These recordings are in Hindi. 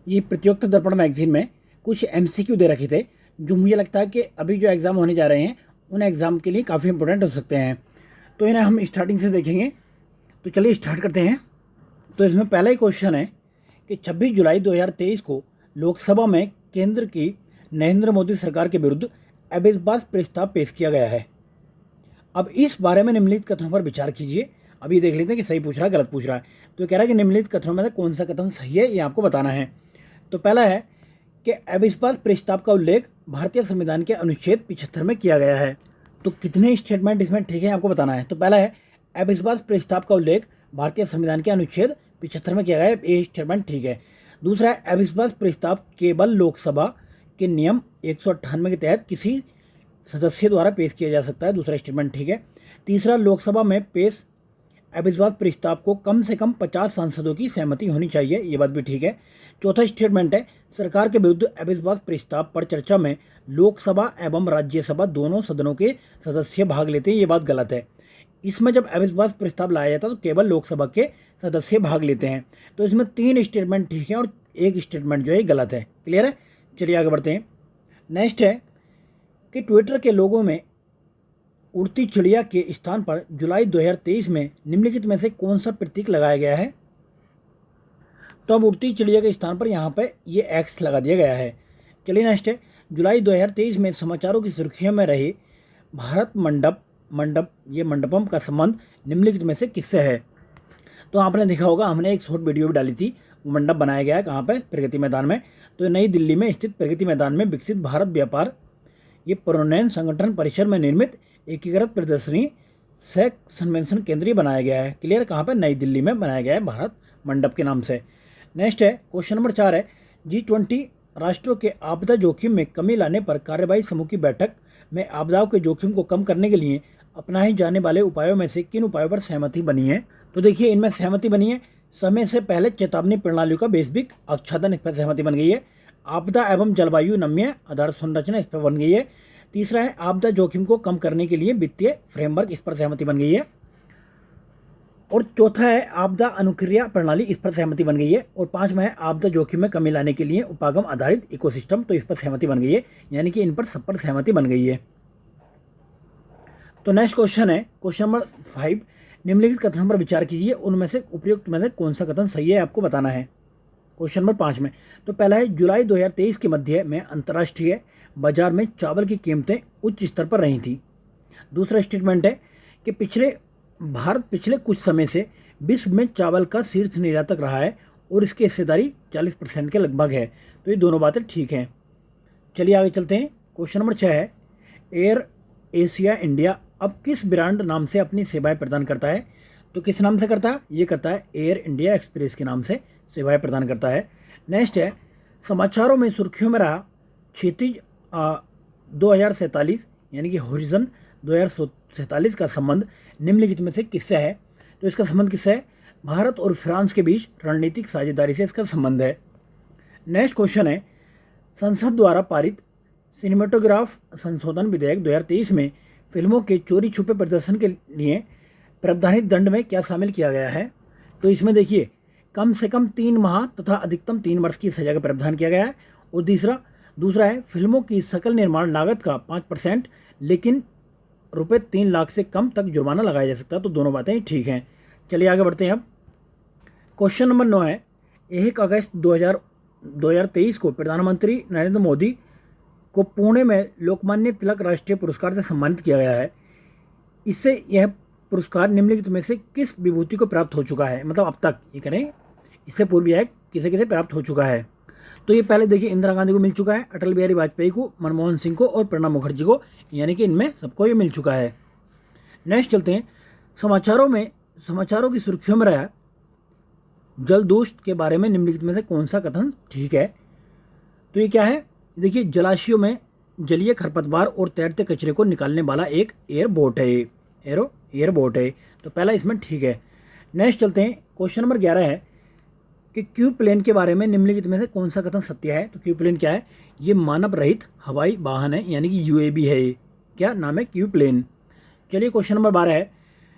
ये प्रतियोगिता दर्पण मैगजीन में कुछ एमसीक्यू दे रखे थे जो मुझे लगता है कि अभी जो एग्ज़ाम होने जा रहे हैं उन एग्ज़ाम के लिए काफ़ी इंपॉर्टेंट हो सकते हैं। तो इन्हें हम स्टार्टिंग से देखेंगे। तो चलिए स्टार्ट करते हैं। तो इसमें पहला ही क्वेश्चन है कि 26 जुलाई 2023 को लोकसभा में केंद्र की नरेंद्र मोदी सरकार के विरुद्ध अविश्वास प्रस्ताव पेश किया गया है। अब इस बारे में निम्नलिखित कथनों पर विचार कीजिए। अब ये देख लेते हैं कि सही पूछ रहा है गलत पूछ रहा है। तो कह रहा है कि निम्नलिखित कथनों में से कौन सा कथन सही है ये आपको बताना है। तो पहला है कि अविश्वास प्रस्ताव का उल्लेख भारतीय संविधान के अनुच्छेद 75 में किया गया है। तो कितने स्टेटमेंट इसमें ठीक है आपको बताना है। तो पहला है अविश्वास प्रस्ताव का उल्लेख भारतीय संविधान के अनुच्छेद 75 में किया गया है, ये स्टेटमेंट ठीक है। दूसरा है अविश्वास प्रस्ताव केवल लोकसभा के नियम 198 के तहत किसी सदस्य द्वारा पेश किया जा सकता है, दूसरा स्टेटमेंट ठीक है। तीसरा, लोकसभा में पेश अविश्वास प्रस्ताव को कम से कम 50 सांसदों की सहमति होनी चाहिए, ये बात भी ठीक है। चौथा स्टेटमेंट है सरकार के विरुद्ध अविश्वास प्रस्ताव पर चर्चा में लोकसभा एवं राज्यसभा दोनों सदनों के सदस्य भाग लेते हैं, ये बात गलत है। इसमें जब अविश्वास प्रस्ताव लाया जाता है तो केवल लोकसभा के सदस्य भाग लेते हैं। तो इसमें 3 स्टेटमेंट ठीक है और एक स्टेटमेंट जो है गलत है। क्लियर है, चलिए आगे बढ़ते हैं। नेक्स्ट है कि ट्विटर के लोगों में उड़ती चिड़िया के स्थान पर जुलाई 2023 में निम्नलिखित में से कौन सा प्रतीक लगाया गया है। तो अब उड़ती चिड़िया के स्थान पर यहाँ पे ये एक्स लगा दिया गया है। चलिए नेक्स्ट है, जुलाई 2023 में समाचारों की सुर्खियों में रहे भारत मंडपम का संबंध निम्नलिखित में से किससे है। तो आपने देखा होगा हमने एक शॉर्ट वीडियो भी डाली थी, वो मंडप बनाया गया है कहाँ पे, प्रगति मैदान में। तो नई दिल्ली में स्थित प्रगति मैदान में विकसित भारत व्यापार ये प्रोन्नयन संगठन परिसर में निर्मित एकीकृत प्रदर्शनी सह कन्वेंशन केंद्रीय बनाया गया है। क्लियर, कहाँ पे, नई दिल्ली में बनाया गया है भारत मंडप के नाम से। नेक्स्ट है क्वेश्चन नंबर 4 है G20 राष्ट्रों के आपदा जोखिम में कमी लाने पर कार्यवाही समूह की बैठक में आपदाओं के जोखिम को कम करने के लिए अपनाए जाने वाले उपायों में से किन उपायों पर सहमति बनी है। तो देखिए इनमें सहमति बनी है समय से पहले चेतावनी प्रणालियों का वैश्विक आच्छादन, इस पर सहमति बन गई है। आपदा एवं जलवायु नम्य आधार संरचना, इस पर बन गई है। तीसरा है आपदा जोखिम को कम करने के लिए वित्तीय फ्रेमवर्क, इस पर सहमति बन गई है। और चौथा है आपदा अनुक्रिया प्रणाली, इस पर सहमति बन गई है। और पांचवा है आपदा जोखिम में कमी लाने के लिए उपागम आधारित इकोसिस्टम, तो इस पर सहमति बन गई है, यानी कि इन पर सब पर सहमति बन गई है। तो नेक्स्ट क्वेश्चन है क्वेश्चन नंबर 5, निम्नलिखित कथनों पर विचार कीजिए, उनमें से उपयुक्त में से कौन सा कथन सही है आपको बताना है। क्वेश्चन नंबर 5 में तो पहला है जुलाई 2023 के मध्य में अंतर्राष्ट्रीय बाजार में चावल की कीमतें उच्च स्तर पर रही थी। दूसरा स्टेटमेंट है कि भारत पिछले कुछ समय से विश्व में चावल का शीर्ष निर्यातक रहा है और इसकी हिस्सेदारी 40% के लगभग है। तो ये दोनों बातें ठीक हैं। चलिए आगे चलते हैं। क्वेश्चन नंबर 6 है एयर एशिया इंडिया अब किस ब्रांड नाम से अपनी सेवाएं प्रदान करता है। तो किस नाम से करता है, ये करता है एयर इंडिया एक्सप्रेस के नाम से सेवाएं प्रदान करता है। नेक्स्ट है समाचारों में सुर्खियों में रहा क्षितिज 2047 यानी कि होरिजन 2047 का संबंध निम्नलिखित में से किससे है। तो इसका संबंध किससे है, भारत और फ्रांस के बीच रणनीतिक साझेदारी से इसका संबंध है। नेक्स्ट क्वेश्चन है संसद द्वारा पारित सिनेमेटोग्राफ संशोधन विधेयक 2023 में फिल्मों के चोरी छुपे प्रदर्शन के लिए प्रावधानित दंड में क्या शामिल किया गया है। तो इसमें देखिए कम से कम 3 माह तथा अधिकतम 3 वर्ष की सजा का प्रावधान किया गया है। और दूसरा है फिल्मों की सकल निर्माण लागत का 5% लेकिन रुपये 3 लाख से कम तक जुर्माना लगाया जा सकता है। तो दोनों बातें ठीक हैं। चलिए आगे बढ़ते हैं। अब क्वेश्चन नंबर 9 है 1 अगस्त 2023 को प्रधानमंत्री नरेंद्र मोदी को पुणे में लोकमान्य तिलक राष्ट्रीय पुरस्कार से सम्मानित किया गया है। इससे यह पुरस्कार निम्नलिखित में से किस विभूति को प्राप्त हो चुका है, मतलब अब तक ये करें इससे पूर्व यह किसे किसे प्राप्त हो चुका है। तो ये पहले देखिए इंदिरा गांधी को मिल चुका है, अटल बिहारी वाजपेयी को, मनमोहन सिंह को और प्रणब मुखर्जी को, यानी कि इनमें सबको ये मिल चुका है। नेक्स्ट चलते हैं समाचारों की सुर्खियों में रहा जलदोष के बारे में निम्नलिखित में से कौन सा कथन ठीक है। तो ये क्या है, देखिए जलाशयों में जलीय खरपतवार और तैरते कचरे को निकालने वाला एक एयरबोट है। तो पहला इसमें ठीक है। नेक्स्ट चलते हैं क्वेश्चन नंबर 11 है कि क्यू प्लेन के बारे में निम्नलिखित में से कौन सा कथन सत्य है। तो क्यू प्लेन क्या है, ये मानव रहित हवाई वाहन है, यानी कि यूएवी है। ये क्या नाम है, क्यू प्लेन। चलिए क्वेश्चन नंबर 12 है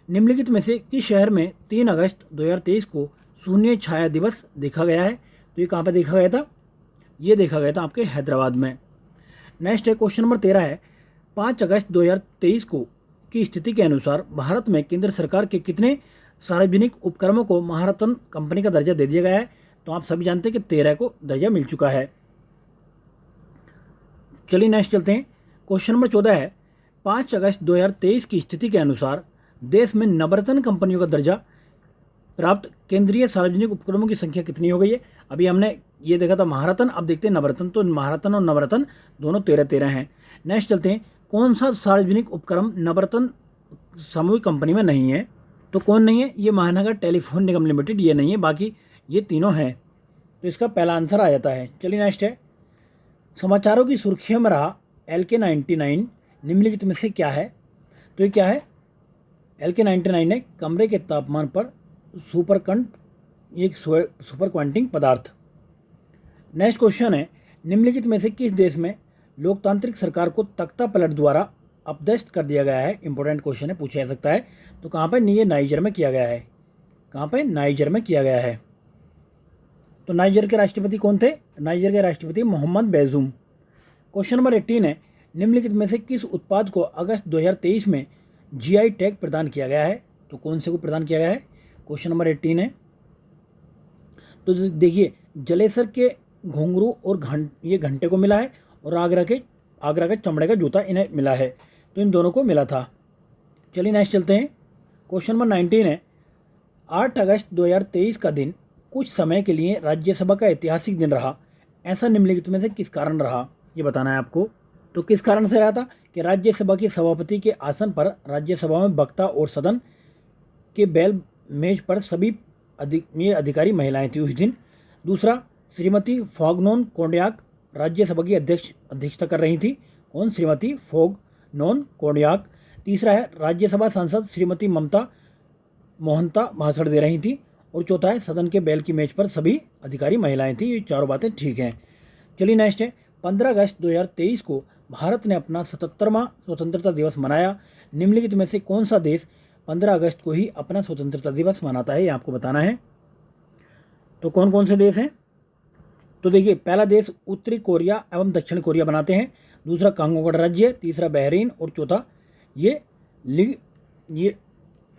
निम्नलिखित में से किस शहर में 3 अगस्त 2023 को शून्य छाया दिवस देखा गया है। तो ये कहाँ पर देखा गया था, ये देखा गया था आपके हैदराबाद में। नेक्स्ट है क्वेश्चन नंबर 13 है 5 अगस्त 2023 को की स्थिति के अनुसार भारत में केंद्र सरकार के कितने सार्वजनिक उपक्रमों को महारत्न कंपनी का दर्जा दे दिया गया है? तो आप सभी जानते हैं कि 13 को दर्जा मिल चुका है। चलिए नेक्स्ट चलते हैं। क्वेश्चन नंबर 14 है 5 अगस्त 2023 की स्थिति के अनुसार देश में नवरत्न कंपनियों का दर्जा प्राप्त केंद्रीय सार्वजनिक उपक्रमों की संख्या कितनी हो गई है? अभी हमने ये देखा था महारत्न, अब देखते हैं नवरत्न। तो महारत्न और नवरत्न दोनों 13-13 हैं। नेक्स्ट चलते हैं। कौन सा सार्वजनिक उपक्रम नवरत्न सामूहिक कंपनी में नहीं है? तो कौन नहीं है? ये महानगर टेलीफोन निगम लिमिटेड, ये नहीं है, बाकी ये तीनों हैं। तो इसका पहला आंसर आ जाता है। चलिए नेक्स्ट है। समाचारों की सुर्खियों में रहा LK99 निम्नलिखित में से क्या है? तो ये क्या है? LK99 है कमरे के तापमान पर एक सुपर क्वांटिंग पदार्थ। नेक्स्ट क्वेश्चन है निम्नलिखित में से किस देश में लोकतांत्रिक सरकार को तख्ता पलट द्वारा अपदस्थ कर दिया गया है? इंपॉर्टेंट क्वेश्चन है, पूछा जा सकता है। तो कहाँ पर? ये नाइजर में किया गया है। कहाँ पर? नाइजर में किया गया है। तो नाइजर के राष्ट्रपति कौन थे? नाइजर के राष्ट्रपति मोहम्मद बेजूम। क्वेश्चन नंबर 18 है निम्नलिखित में से किस उत्पाद को अगस्त 2023 में GI टैग प्रदान किया गया है? तो कौन से को प्रदान किया गया है? क्वेश्चन नंबर 18 है। तो देखिए जलेसर के घुंघरू और ये घंटे को मिला है, और आगरा का चमड़े का जूता इन्हें मिला है। तो इन दोनों को मिला था। चलिए नेक्स्ट चलते हैं। क्वेश्चन नंबर 19 है 8 अगस्त 2023 का दिन कुछ समय के लिए राज्यसभा का ऐतिहासिक दिन रहा, ऐसा निम्नलिखित में से किस कारण रहा? ये बताना है आपको। तो किस कारण से रहा था? कि राज्यसभा के सभापति के आसन पर राज्यसभा में वक्ता और सदन के बैल मेज पर सभी अधिकारी महिलाएं थी उस दिन। दूसरा, श्रीमती फॉगनोन कोंडयाक राज्यसभा की अध्यक्षता कर रही थी। कौन? श्रीमती फॉगनोन कोंडयाक। तीसरा है राज्यसभा सांसद श्रीमती ममता मोहंता भाषण दे रही थी। और चौथा है सदन के बैल की मेज पर सभी अधिकारी महिलाएं थी। ये चारों बातें ठीक हैं। चलिए नेक्स्ट है 15 अगस्त 2023 को भारत ने अपना 77वां स्वतंत्रता दिवस मनाया। निम्नलिखित में से कौन सा देश 15 अगस्त को ही अपना स्वतंत्रता दिवस मनाता है? ये आपको बताना है। तो कौन कौन से देश हैं? तो देखिए पहला देश उत्तरी कोरिया एवं दक्षिण कोरिया बनाते हैं। दूसरा कांगो गणराज्य, तीसरा बहरीन और चौथा ये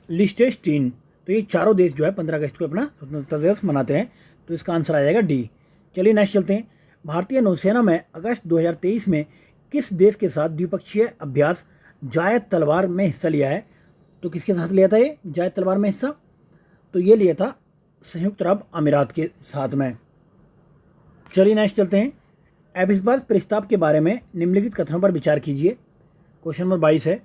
लिस्टेनस्टीन। तो ये चारों देश जो है 15 अगस्त को अपना स्वतंत्रता दिवस मनाते हैं। तो इसका आंसर आ जाएगा डी। चलिए नेक्स्ट चलते हैं। भारतीय नौसेना में अगस्त 2023 में किस देश के साथ द्विपक्षीय अभ्यास जायद तलवार में हिस्सा लिया है? तो किसके साथ लिया था ये जायद तलवार में हिस्सा? तो ये लिया था संयुक्त अरब अमीरात के साथ में। चलिए नेक्स्ट चलते हैं। अविश्वास प्रस्ताव के बारे में निम्नलिखित कथनों पर विचार कीजिए। क्वेश्चन नंबर 22 है।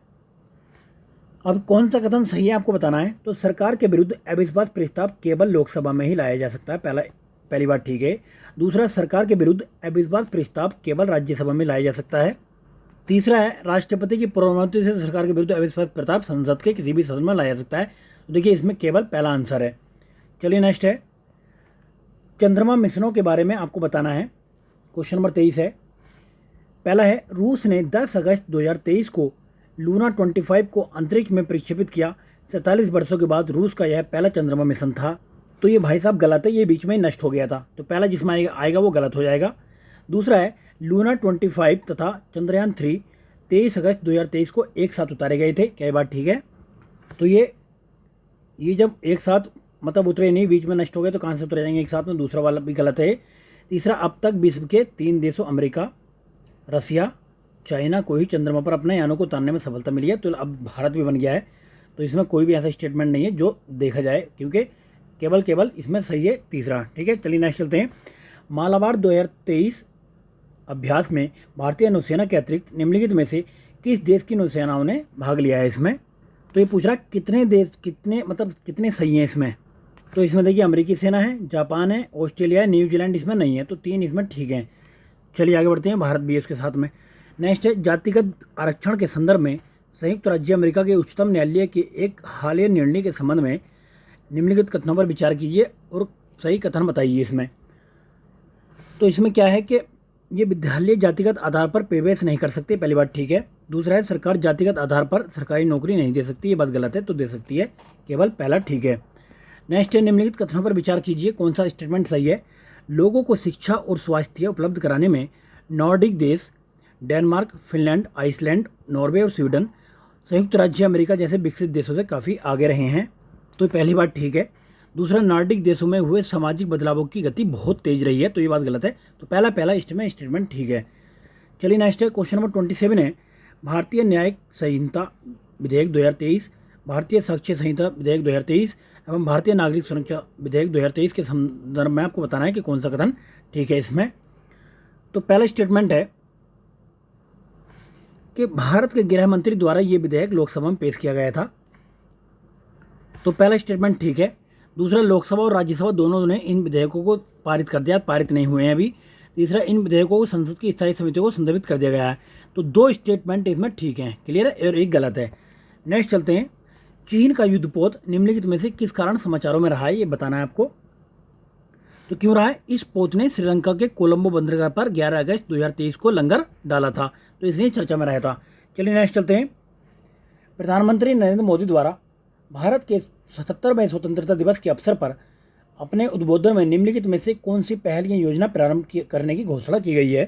अब कौन सा कथन सही है आपको बताना है। तो सरकार के विरुद्ध अविश्वास प्रस्ताव केवल लोकसभा में ही लाया जा सकता है। पहली बात ठीक है। दूसरा, सरकार के विरुद्ध अविश्वास प्रस्ताव केवल राज्यसभा में लाया जा सकता है। तीसरा है राष्ट्रपति की पूर्वानुमति से सरकार के विरुद्ध अविश्वास प्रस्ताव संसद के किसी भी सदन में लाया जा सकता है। तो देखिए इसमें केवल पहला आंसर है। चलिए नेक्स्ट है। चंद्रमा मिशनों के बारे में आपको बताना है। क्वेश्चन नंबर 23 है। पहला है रूस ने 10 अगस्त 2023 को लूना 25 को अंतरिक्ष में प्रक्षेपित किया। 47 वर्षों के बाद रूस का यह पहला चंद्रमा मिशन था। तो ये भाई साहब गलत है, ये बीच में नष्ट हो गया था। तो पहला जिसमें आएगा वो गलत हो जाएगा। दूसरा है लूना 25 तथा चंद्रयान 3 23 अगस्त 2023 को एक साथ उतारे गए थे। क्या ये बात ठीक है? तो ये जब एक साथ मतलब उतरे नहीं, बीच में नष्ट हो गए, तो कहाँ से उतरे जाएंगे एक साथ में? दूसरा वाला भी गलत है। तीसरा, अब तक विश्व के 3 देशों अमेरिका, रसिया, चाइना को ही चंद्रमा पर अपने यानों को उतारने में सफलता मिली है। तो अब भारत भी बन गया है। तो इसमें कोई भी ऐसा स्टेटमेंट नहीं है जो देखा जाए, क्योंकि केवल इसमें सही है तीसरा। ठीक है, चलिए नेक्स्ट चलते हैं। मालाबार 2023 अभ्यास में भारतीय नौसेना के अतिरिक्त निम्नलिखित में से किस देश की नौसेनाओं ने भाग लिया है इसमें? तो ये पूछ रहा है कितने देश, कितने सही हैं इसमें? तो इसमें देखिए अमेरिकी सेना है, जापान है, ऑस्ट्रेलिया है, न्यूजीलैंड इसमें नहीं है। तो 3 इसमें ठीक हैं। चलिए आगे बढ़ते हैं। भारत भी है इसके साथ में। नेक्स्ट है जातिगत आरक्षण के संदर्भ में संयुक्त राज्य अमेरिका के उच्चतम न्यायालय के एक हालिया निर्णय के संबंध में निम्नलिखित कथनों पर विचार कीजिए और सही कथन बताइए इसमें। तो इसमें क्या है कि ये विद्यालय जातिगत आधार पर प्रवेश नहीं कर सकते, पहली बात ठीक है। दूसरा है सरकार जातिगत आधार पर सरकारी नौकरी नहीं दे सकती, ये बात गलत है, तो दे सकती है, केवल पहला ठीक है। नेक्स्ट है निम्नलिखित कथनों पर विचार कीजिए, कौन सा स्टेटमेंट सही है। लोगों को शिक्षा और स्वास्थ्य उपलब्ध कराने में नॉर्डिक देश डेनमार्क, फिनलैंड, आइसलैंड, नॉर्वे और स्वीडन, संयुक्त राज्य अमेरिका जैसे विकसित देशों से काफ़ी आगे रहे हैं। तो पहली बात ठीक है। दूसरा, नॉर्डिक देशों में हुए सामाजिक बदलावों की गति बहुत तेज रही है, तो ये बात गलत है। तो पहला स्टेटमेंट ठीक है। चलिए नेक्स्ट है, क्वेश्चन नंबर 27 है, भारतीय न्यायिक संहिता विधेयक 2023, भारतीय साक्ष्य संहिता विधेयक 2023 एवं भारतीय नागरिक सुरक्षा विधेयक 2023 के संदर्भ में आपको बताना है कि कौन सा कथन ठीक है इसमें। तो पहला स्टेटमेंट है कि भारत के गृह मंत्री द्वारा ये विधेयक लोकसभा में पेश किया गया था, तो पहला स्टेटमेंट ठीक है। दूसरा, लोकसभा और राज्यसभा दोनों ने इन विधेयकों को पारित कर दिया, पारित नहीं हुए हैं अभी। तीसरा, इन विधेयकों को संसद की स्थायी समितियों को संदर्भित कर दिया गया है। तो 2 स्टेटमेंट इसमें ठीक हैं, क्लियर है, और एक गलत है। नेक्स्ट चलते हैं, चीन का युद्धपोत निम्नलिखित में से किस कारण समाचारों में रहा है, ये बताना है आपको। तो क्यों रहा है? इस पोत ने श्रीलंका के कोलंबो बंदरगाह पर 11 अगस्त 2023 को लंगर डाला था, तो इसलिए चर्चा में रहा था। चलिए नेक्स्ट चलते हैं, प्रधानमंत्री नरेंद्र मोदी द्वारा भारत के 77वें स्वतंत्रता दिवस के अवसर पर अपने उद्बोधन में निम्नलिखित में से कौन सी पहल या योजना प्रारंभ करने की घोषणा की गई है।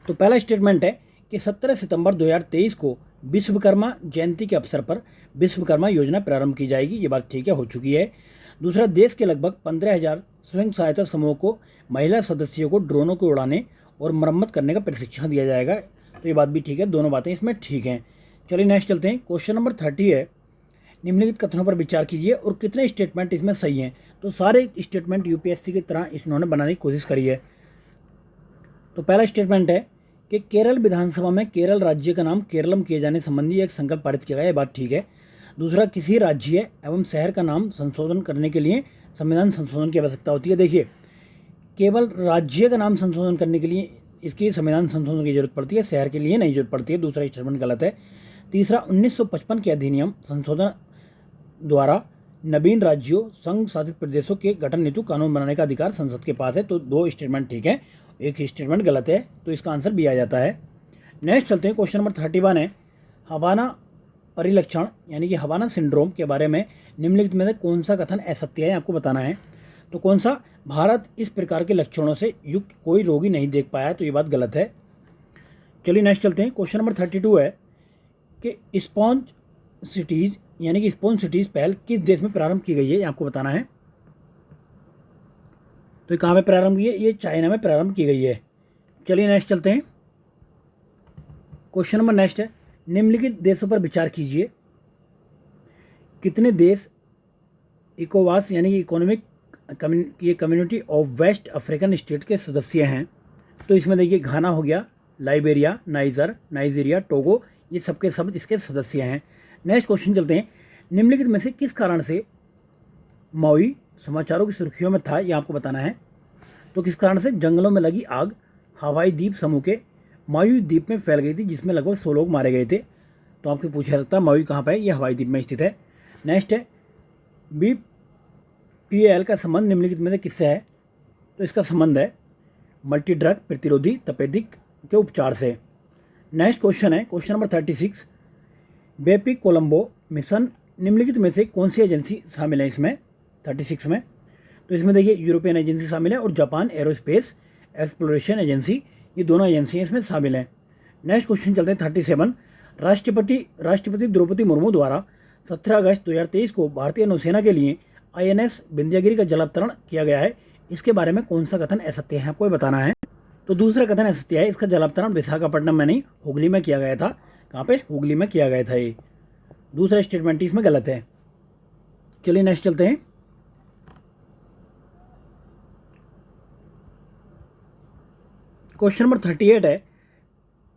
तो पहला स्टेटमेंट है कि 17 सितंबर 2023 को विश्वकर्मा जयंती के अवसर पर विश्वकर्मा योजना प्रारंभ की जाएगी, ये बात ठीक है, हो चुकी है। दूसरा, देश के लगभग 15,000 स्वयं सहायता समूह को महिला सदस्यों को ड्रोनों को उड़ाने और मरम्मत करने का प्रशिक्षण दिया जाएगा, तो ये बात भी ठीक है, दोनों बातें इसमें ठीक हैं। चलिए नेक्स्ट चलते हैं, क्वेश्चन नंबर 30 है, निम्नलिखित कथनों पर विचार कीजिए और कितने स्टेटमेंट इसमें सही हैं। तो सारे स्टेटमेंट यूपीएससी की तरह इन्होंने बनाने की कोशिश करी है। तो पहला स्टेटमेंट है कि केरल विधानसभा में केरल राज्य का नाम केरलम किए जाने संबंधी एक संकल्प पारित किया गया, ये बात ठीक है। दूसरा, किसी राज्य एवं शहर का नाम संशोधन करने के लिए संविधान संशोधन की आवश्यकता होती है। देखिए, केवल राज्य का नाम संशोधन करने के लिए इसकी संविधान संशोधन की जरूरत पड़ती है, शहर के लिए नहीं जरूरत पड़ती है। दूसरा स्टेटमेंट गलत है। तीसरा, 1955 के अधिनियम संशोधन द्वारा नवीन राज्यों संघ शासित प्रदेशों के गठन हेतु कानून बनाने का अधिकार संसद के पास है, तो 2 स्टेटमेंट ठीक है, एक स्टेटमेंट गलत है, तो इसका आंसर बी आ जाता है। नेक्स्ट चलते हैं, क्वेश्चन नंबर 31 है, हवाना परिलक्षण यानी कि हवाना सिंड्रोम के बारे में निम्नलिखित में से कौन सा कथन असत्य है, आपको बताना है। तो कौन सा? भारत इस प्रकार के लक्षणों से युक्त कोई रोगी नहीं देख पाया, तो ये बात गलत है। चलिए नेक्स्ट चलते हैं, क्वेश्चन नंबर 32 है कि स्पॉन्ज सिटीज़ यानी कि स्पॉन्ज सिटीज़ पहल किस देश में प्रारंभ की गई है, ये आपको बताना है। तो ये कहाँ पे प्रारंभ की है? ये चाइना में प्रारंभ की गई है। चलिए नेक्स्ट चलते हैं, क्वेश्चन नंबर नेक्स्ट है, निम्नलिखित देशों पर विचार कीजिए, कितने देश इकोवास यानी कि economic community of west African state के सदस्य हैं। तो इसमें देखिए, घाना हो गया, लाइबेरिया, नाइजीरिया, टोगो, ये सबके सब इसके सदस्य हैं। नेक्स्ट क्वेश्चन चलते हैं, निम्नलिखित में से किस कारण से माउई समाचारों की सुर्खियों में था, ये आपको बताना है। तो किस कारण से? जंगलों में लगी आग हवाई द्वीप समूह के माउई द्वीप में फैल गई थी, जिसमें लगभग 100 लोग मारे गए थे। तो आपको पूछा जा सकता है माउई कहाँ पर है, ये हवाई द्वीप में स्थित है। नेक्स्ट है, BPAL का संबंध निम्नलिखित में से किससे है? तो इसका संबंध है मल्टी ड्रग प्रतिरोधी तपेदिक के उपचार से। नेक्स्ट क्वेश्चन है, क्वेश्चन नंबर 36, बेपी कोलंबो मिशन निम्नलिखित में से कौन सी एजेंसी शामिल है इसमें 36 में? तो इसमें देखिए, यूरोपियन एजेंसी शामिल है और जापान एरोस्पेस एक्सप्लोरेशन एजेंसी, ये दोनों एजेंसियाँ इसमें शामिल हैं। नेक्स्ट क्वेश्चन चलते हैं 37, राष्ट्रपति द्रौपदी मुर्मू द्वारा 17 अगस्त 2023 को भारतीय नौसेना के लिए INS विंध्यागिरी का जलावतरण किया गया है, इसके बारे में कौन सा कथन असत्य है, आपको बताना है। तो दूसरा कथन असत्य है, इसका जलावतरण विशाखापट्टनम में नहीं, हुगली में किया गया था। कहाँ पे? हुगली में किया गया था। ये दूसरा स्टेटमेंट इसमें गलत है। चलिए नेक्स्ट चलते हैं, क्वेश्चन नंबर 38 है,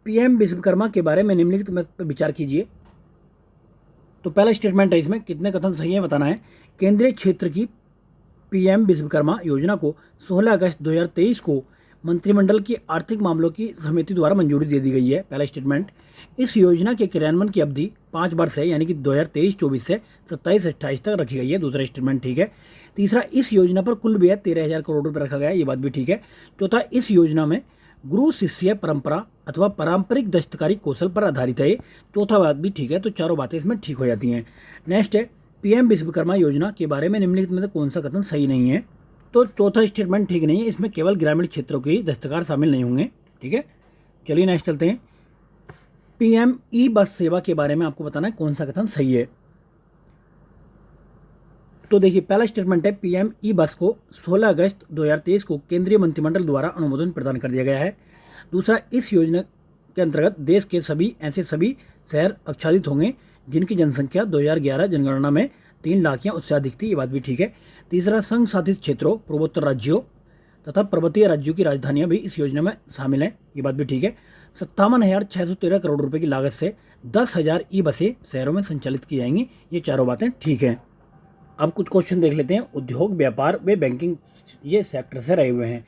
PM विश्वकर्मा के बारे में निम्नलिखित में विचार कीजिए। तो पहला स्टेटमेंट है, इसमें कितने कथन सही है बताना है। केंद्रीय क्षेत्र की PM विश्वकर्मा योजना को 16 अगस्त 2023 को मंत्रिमंडल की आर्थिक मामलों की समिति द्वारा मंजूरी दे दी गई है। पहला स्टेटमेंट, इस योजना के क्रियान्वयन की अवधि 5 वर्ष है, यानी कि 2023-24 से 27-28 तक रखी गई है। दूसरा स्टेटमेंट ठीक है। तीसरा, इस योजना पर कुल व्यय 13,000 करोड़ रुपये रखा गया है, ये बात भी ठीक है। चौथा, इस योजना में गुरु शिष्य परंपरा अथवा पारंपरिक दस्तकारी कौशल पर आधारित है। चौथा बात भी ठीक है, तो चारों बातें इसमें ठीक हो जाती हैं। नेक्स्ट है, PM विश्वकर्मा योजना के बारे में निम्नलिखित में से कौन सा कथन सही नहीं है। तो चौथा स्टेटमेंट ठीक नहीं है, इसमें केवल ग्रामीण क्षेत्रों के दस्तकार शामिल नहीं होंगे। ठीक है, चलिए नेक्स्ट चलते हैं। पीएम ई बस सेवा के बारे में आपको बताना है कौन सा कथन सही है। तो देखिए, पहला स्टेटमेंट है पीएम ई बस को 16 अगस्त 2023 को केंद्रीय मंत्रिमंडल द्वारा अनुमोदन प्रदान कर दिया गया है। दूसरा, इस योजना के अंतर्गत देश के ऐसे सभी शहर आच्छादित होंगे जिनकी जनसंख्या 2011 जनगणना में 3 लाख या उससे अधिक थी, ये बात भी ठीक है। तीसरा, संघ शासित क्षेत्रों, पूर्वोत्तर राज्यों तथा पर्वतीय राज्यों की राजधानियां भी इस योजना में शामिल हैं, ये बात भी ठीक है। 57,613 करोड़ रुपए की लागत से 10,000 ई बसें शहरों में संचालित की जाएंगी, ये चारों बातें ठीक हैं। अब कुछ क्वेश्चन देख लेते हैं। उद्योग, व्यापार व बैंकिंग ये सेक्टर से रहे हुए हैं।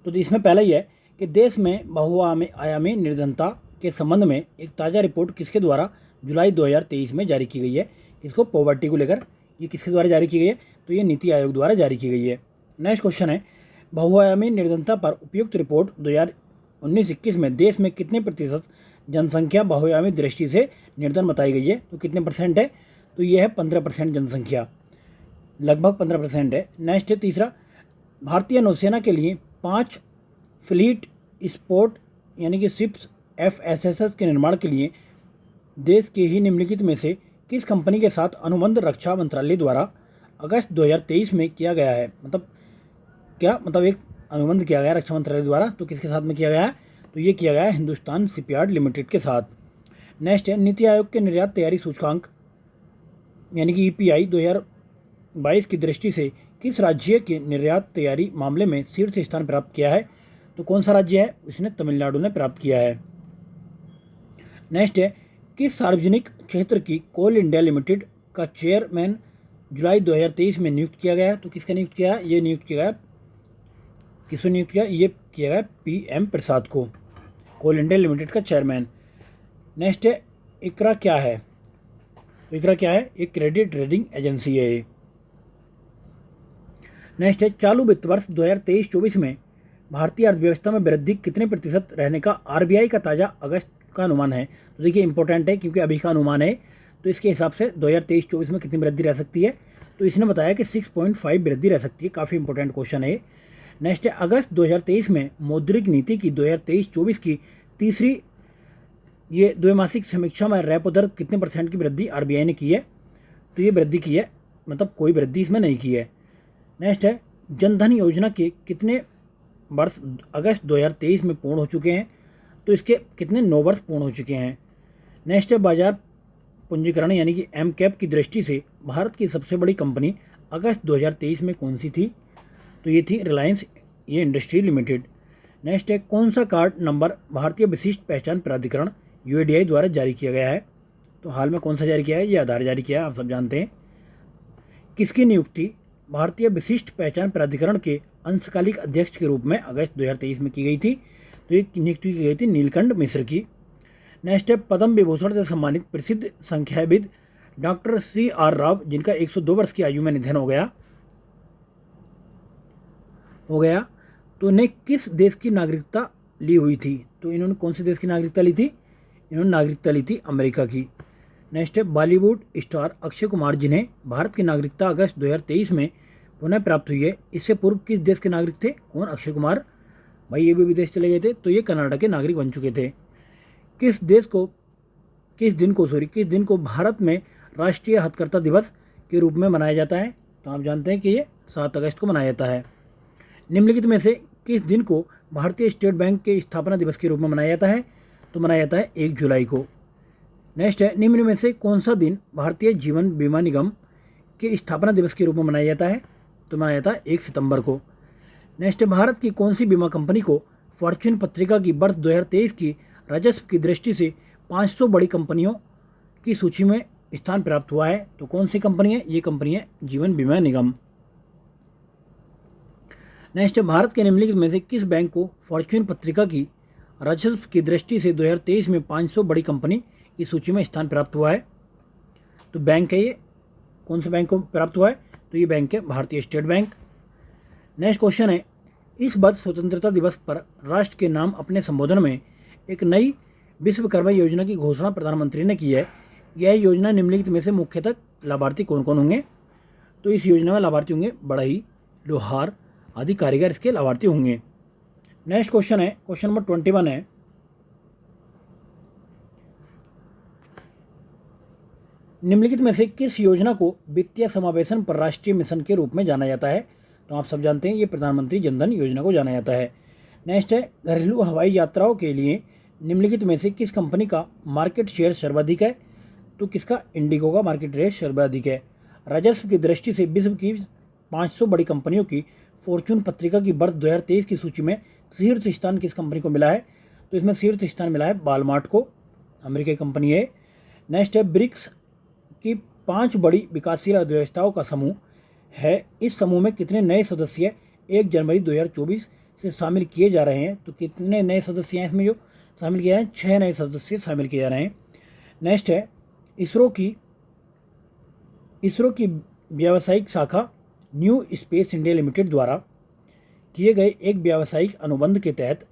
तो इसमें पहला ही है कि देश में बहुआयामी निर्धनता के संबंध में एक ताज़ा रिपोर्ट किसके द्वारा जुलाई 2023 में जारी की गई है। किसको, पॉवर्टी को लेकर ये किसके द्वारा जारी की गई है, तो ये नीति आयोग द्वारा जारी की गई है। नेक्स्ट क्वेश्चन है, बहुआयामी निर्धनता पर उपयुक्त रिपोर्ट 2019-21 में देश में कितने प्रतिशत जनसंख्या बहुआयामी दृष्टि से निर्धन बताई गई है, तो कितने परसेंट है, तो ये है 15% जनसंख्या, लगभग 15% है। नेक्स्ट है तीसरा, भारतीय नौसेना के लिए 5 फ्लीट स्पोर्ट यानी कि शिप्स FSSS के निर्माण के लिए देश के ही निम्नलिखित में से किस कंपनी के साथ अनुबंध रक्षा मंत्रालय द्वारा अगस्त 2023 में किया गया है। मतलब एक अनुबंध किया गया रक्षा मंत्रालय द्वारा, तो किसके साथ में किया गया है, तो ये किया गया है हिंदुस्तान शिपयार्ड लिमिटेड के साथ। नेक्स्ट है, नीति आयोग के निर्यात तैयारी सूचकांक यानी कि EPI 2022 की दृष्टि से किस राज्य के निर्यात तैयारी मामले में शीर्ष स्थान प्राप्त किया है, तो कौन सा राज्य है, उसने तमिलनाडु ने प्राप्त किया है। नेक्स्ट है, किस सार्वजनिक क्षेत्र की कोल इंडिया लिमिटेड का चेयरमैन जुलाई 2023 में नियुक्त किया गया है, तो किसका नियुक्त किया है, ये नियुक्त किया गया, किसको नियुक्त किया, ये किया गया PM प्रसाद को, कोल इंडिया लिमिटेड का चेयरमैन। नेक्स्ट है, इकरा क्या है, तो इकरा क्या है, एक क्रेडिट रेटिंग एजेंसी है ये। नेक्स्ट है, चालू वित्त वर्ष 2023-24 में भारतीय अर्थव्यवस्था में वृद्धि कितने प्रतिशत रहने का RBI का ताज़ा अगस्त का अनुमान है। तो देखिए इंपॉर्टेंट है क्योंकि अभी का अनुमान है, तो इसके हिसाब से 2023-24 में कितनी वृद्धि रह सकती है, तो इसने बताया कि 6.5 वृद्धि रह सकती है, काफ़ी इंपॉर्टेंट क्वेश्चन है। नेक्स्ट है, अगस्त 2023 में मौद्रिक नीति की 2023-24 की तीसरी ये द्वैमासिक समीक्षा में रेपो दर कितने % की वृद्धि RBI ने की है, तो ये वृद्धि की है, मतलब कोई वृद्धि इसमें नहीं की है। नेक्स्ट है, जनधन योजना के कितने वर्ष अगस्त 2023 में पूर्ण हो चुके हैं, तो इसके कितने 9 वर्ष पूर्ण हो चुके हैं। नेक्स्ट है, बाजार पूंजीकरण यानी कि MCAP की दृष्टि से भारत की सबसे बड़ी कंपनी अगस्त 2023 में कौन सी थी, तो ये थी रिलायंस ये इंडस्ट्री लिमिटेड। नेक्स्ट है, कौन सा कार्ड नंबर भारतीय विशिष्ट पहचान प्राधिकरण UIDAI द्वारा जारी किया गया है, तो हाल में कौन सा जारी किया है, ये आधार जारी किया है, आप सब जानते हैं। किसकी नियुक्ति भारतीय विशिष्ट पहचान प्राधिकरण के अंशकालिक अध्यक्ष के रूप में अगस्त 2023 में की गई थी, तो ये नियुक्ति की गई थी नीलकंठ मिश्र की। नेक्स्ट है, पद्म विभूषण से सम्मानित प्रसिद्ध संख्याविद डॉक्टर CR राव जिनका 102 वर्ष की आयु में निधन हो गया, तो इन्हें किस देश की नागरिकता ली हुई थी, तो इन्होंने कौन से देश की नागरिकता ली थी, इन्होंने नागरिकता ली थी अमेरिका की। नेक्स्ट है, बॉलीवुड स्टार अक्षय कुमार जिन्हें भारत की नागरिकता अगस्त 2023 में पुनः प्राप्त हुई है, इससे पूर्व किस देश के नागरिक थे, कौन, अक्षय कुमार भाई ये भी विदेश चले गए थे, तो ये कनाडा के नागरिक बन चुके थे। किस दिन को भारत में राष्ट्रीय हथकरघा दिवस के रूप में मनाया जाता है, तो आप जानते हैं कि ये 7 अगस्त को मनाया जाता है। निम्नलिखित में से किस दिन को भारतीय स्टेट बैंक के स्थापना दिवस के रूप में मनाया जाता है, तो मनाया जाता है 1 जुलाई को। नेक्स्ट है, निम्न में से कौन सा दिन भारतीय जीवन बीमा निगम के स्थापना दिवस के रूप में मनाया जाता है, तो मनाया जाता है 1 सितंबर को। नेक्स्ट है, भारत की कौन सी बीमा कंपनी को फॉर्च्यून पत्रिका की वर्ष 2023 की राजस्व की दृष्टि से 500 बड़ी कंपनियों की सूची में स्थान प्राप्त हुआ है, तो कौन सी कंपनी है, ये कंपनी है जीवन बीमा निगम। नेक्स्ट है, भारत के निम्नलिखित में से किस बैंक को फॉर्च्यून पत्रिका की राजस्व की दृष्टि से 2023 में 500 बड़ी कंपनी की सूची में स्थान प्राप्त हुआ है, तो बैंक है ये, कौन से बैंक को प्राप्त हुआ है, तो ये बैंक है भारतीय स्टेट बैंक। नेक्स्ट क्वेश्चन है, इस वर्ष स्वतंत्रता दिवस पर राष्ट्र के नाम अपने संबोधन में एक नई विश्वकर्मा योजना की घोषणा प्रधानमंत्री ने की है। यह योजना निम्नलिखित में से मुख्यतः लाभार्थी कौन कौन होंगे, तो इस योजना में लाभार्थी होंगे बढ़ई, लोहार, आदि कारीगर इसके लाभार्थी होंगे। नेक्स्ट क्वेश्चन है, क्वेश्चन नंबर 21 है, निम्नलिखित में से किस योजना को वित्तीय समावेशन पर राष्ट्रीय मिशन के रूप में जाना जाता है? तो आप सब जानते हैं ये प्रधानमंत्री जनधन योजना को जाना जाता है। नेक्स्ट है, घरेलू हवाई यात्राओं के लिए निम्नलिखित में से किस कंपनी का मार्केट शेयर सर्वाधिक है? तो किसका? इंडिगो का मार्केट शेयर सर्वाधिक है। राजस्व की दृष्टि से विश्व की 500 बड़ी कंपनियों की फॉर्च्यून पत्रिका की वर्ष 2023 की सूची में शीर्ष स्थान किस कंपनी को मिला है? तो इसमें शीर्ष स्थान मिला है वालमार्ट को, अमेरिकी कंपनी है। नेक्स्ट है, ब्रिक्स की 5 बड़ी विकासशील अर्थव्यवस्थाओं का समूह है। इस समूह में कितने नए सदस्य 1 जनवरी 2024 से शामिल किए जा रहे हैं? तो कितने नए सदस्य हैं इसमें जो शामिल किए जा रहे हैं? 6 नए सदस्य शामिल किए जा रहे हैं। नेक्स्ट है, इसरो की व्यावसायिक शाखा न्यू स्पेस इंडिया लिमिटेड द्वारा किए गए एक व्यावसायिक अनुबंध के तहत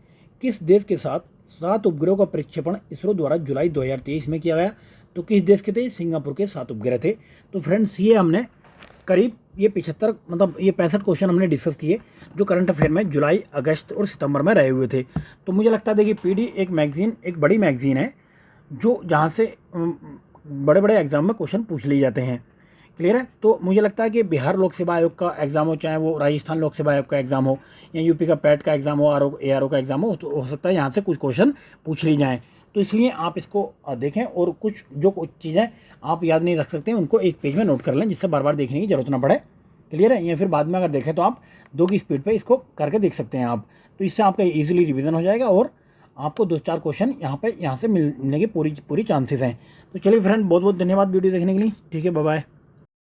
किस देश के साथ 7 उपग्रहों का प्रक्षेपण इसरो द्वारा जुलाई 2023 में किया गया? तो किस देश के थे? सिंगापुर के 7 उपग्रह थे। तो फ्रेंड्स, ये हमने करीब ये 75 मतलब ये 65 क्वेश्चन हमने डिस्कस किए जो करंट अफेयर में जुलाई, अगस्त और सितंबर में रहे हुए थे। तो मुझे लगता है देखिए पीडी एक मैगजीन, एक बड़ी मैगजीन है जो जहाँ से बड़े बड़े एग्जाम में क्वेश्चन पूछ लिए जाते हैं। क्लियर है? तो मुझे लगता है कि बिहार लोक सेवा आयोग का एग्जाम हो, चाहे वो राजस्थान लोक सेवा आयोग का एग्जाम हो, या यूपी का पैट का एग्जाम हो, ARO का एग्जाम हो, तो हो सकता है यहाँ से कुछ क्वेश्चन पूछ ली जाएँ। तो इसलिए आप इसको देखें और कुछ चीज़ें आप याद नहीं रख सकते हैं उनको एक पेज में नोट कर लें, जिससे बार बार देखने की जरूरत ना पड़े। क्लियर है? या फिर बाद में अगर देखें तो आप 2 की स्पीड पे इसको करके देख सकते हैं आप। तो इससे आपका इजीली रिवीजन हो जाएगा और आपको 2-4 क्वेश्चन यहाँ से मिलने के पूरी चांसेस हैं। तो चलिए फ्रेंड, बहुत बहुत धन्यवाद वीडियो देखने के लिए। ठीक है, बाय बाय।